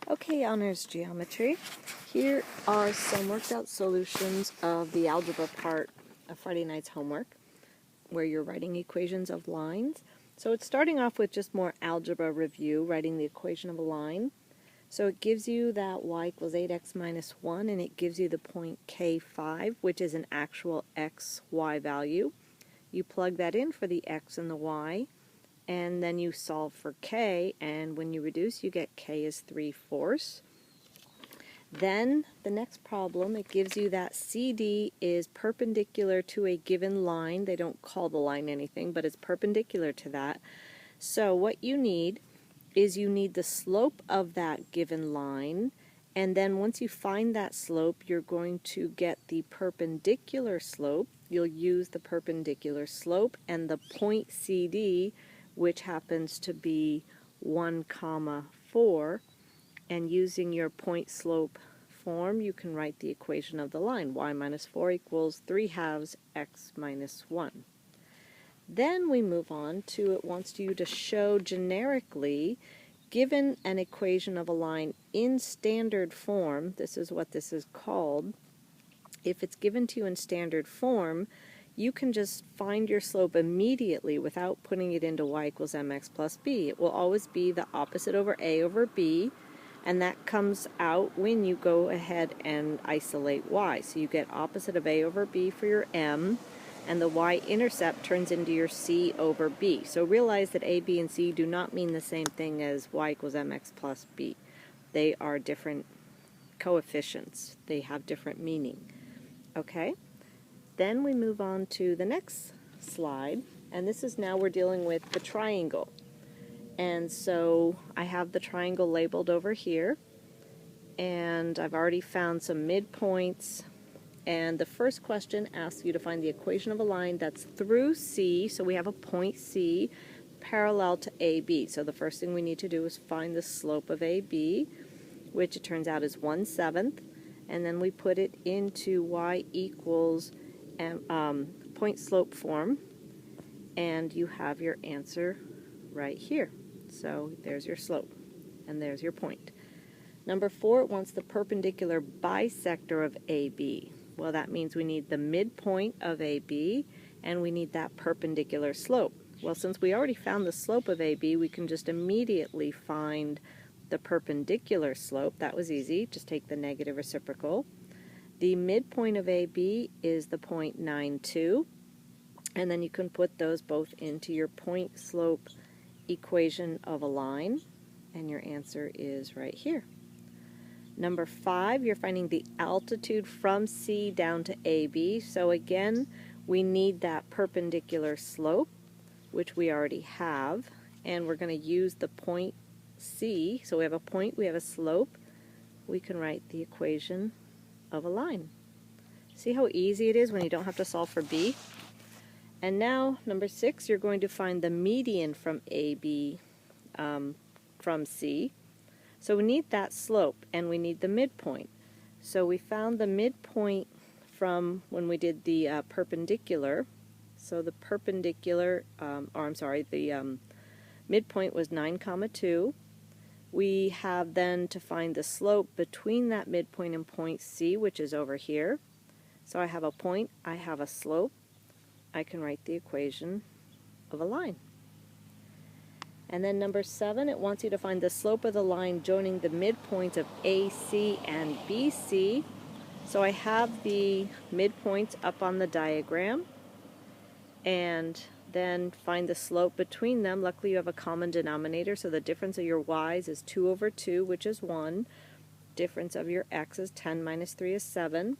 Okay, honors geometry. Here are some worked out solutions of the algebra part of Friday night's homework, where you're writing equations of lines. So it's starting off with just more algebra review, writing the equation of a line. So it gives you that y equals 8x minus 1, and it gives you the point k5, which is an actual x, y value. You plug that in for the x and the y, and then you solve for k, and when you reduce, you get k is 3/4. Then the next problem, it gives you that CD is perpendicular to a given line. They don't call the line anything, but it's perpendicular to that. So what you need is you need the slope of that given line, and then once you find that slope, you're going to get the perpendicular slope. You'll use the perpendicular slope and the point CD, which happens to be 1, 4, and using your point slope form, you can write the equation of the line. Y minus 4 equals 3/2 x minus 1. Then we move on to, it wants you to show generically, given an equation of a line in standard form, this is what this is called. If it's given to you in standard form, you can just find your slope immediately without putting it into y equals mx plus b. It will always be the opposite over a over b, and that comes out when you go ahead and isolate y. So you get opposite of a over b for your m, and the y-intercept turns into your c over b. So realize that a, b, and c do not mean the same thing as y equals mx plus b. They are different coefficients. They have different meaning. Okay? Then we move on to the next slide, and this is now we're dealing with the triangle. And so I have the triangle labeled over here, and I've already found some midpoints. And the first question asks you to find the equation of a line that's through C, so we have a point C, parallel to AB. So the first thing we need to do is find the slope of AB, which it turns out is 1/7, and then we put it into y equals point slope form, and you have your answer right here. So there's your slope, and there's your point. Number 4, it wants the perpendicular bisector of AB. Well, that means we need the midpoint of AB, and we need that perpendicular slope. Well, since we already found the slope of AB, we can just immediately find the perpendicular slope. That was easy. Just take the negative reciprocal. The midpoint of AB is the point 9,2, and then you can put those both into your point slope equation of a line, and your answer is right here. Number 5, you're finding the altitude from C down to AB. So again, we need that perpendicular slope, which we already have, and we're going to use the point C. So we have a point, we have a slope. We can write the equation of a line. See how easy it is when you don't have to solve for B? And now, number 6, you're going to find the median from AB from C. So we need that slope, and we need the midpoint. So we found the midpoint from when we did the perpendicular. So the perpendicular, the midpoint was 9,2. We have then to find the slope between that midpoint and point C, which is over here. So I have a point, I have a slope. I can write the equation of a line. And then number 7, it wants you to find the slope of the line joining the midpoints of AC and BC. So I have the midpoints up on the diagram, and then find the slope between them. Luckily you have a common denominator, so the difference of your y's is 2/2, which is 1. Difference of your x is 10 minus 3 is 7.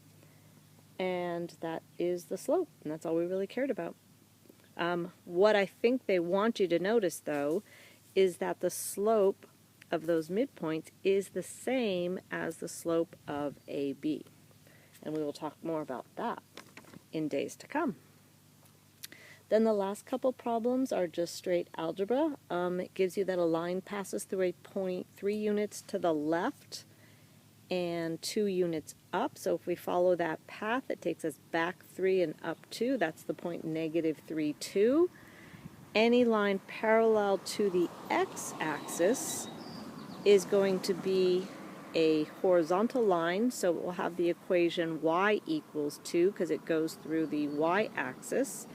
And that is the slope, and that's all we really cared about. What I think they want you to notice, though, is that the slope of those midpoints is the same as the slope of AB. And we will talk more about that in days to come. Then the last couple problems are just straight algebra. It gives you that a line passes through a point 3 units to the left and 2 units up. So if we follow that path, it takes us back 3 and up 2. That's the point -3, 2. Any line parallel to the x-axis is going to be a horizontal line, so it will have the equation y equals 2 because it goes through the y-axis.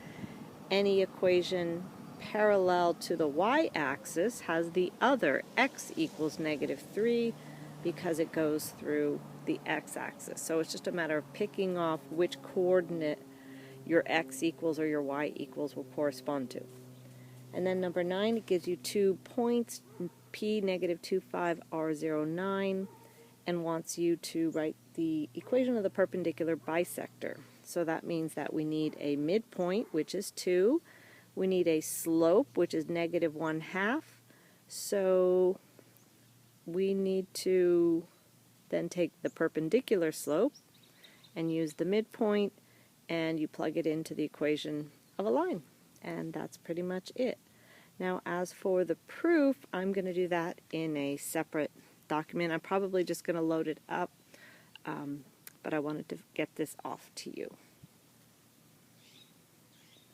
Any equation parallel to the y-axis has the other x equals -3 because it goes through the x-axis. So it's just a matter of picking off which coordinate your x equals or your y equals will correspond to. And then number 9, it gives you 2 points, P -25, R09, and wants you to write the equation of the perpendicular bisector. So that means that we need a midpoint, which is 2. We need a slope, which is -1/2. So we need to then take the perpendicular slope and use the midpoint, and you plug it into the equation of a line. And that's pretty much it. Now, as for the proof, I'm going to do that in a separate document. I'm probably just going to load it up, but I wanted to get this off to you.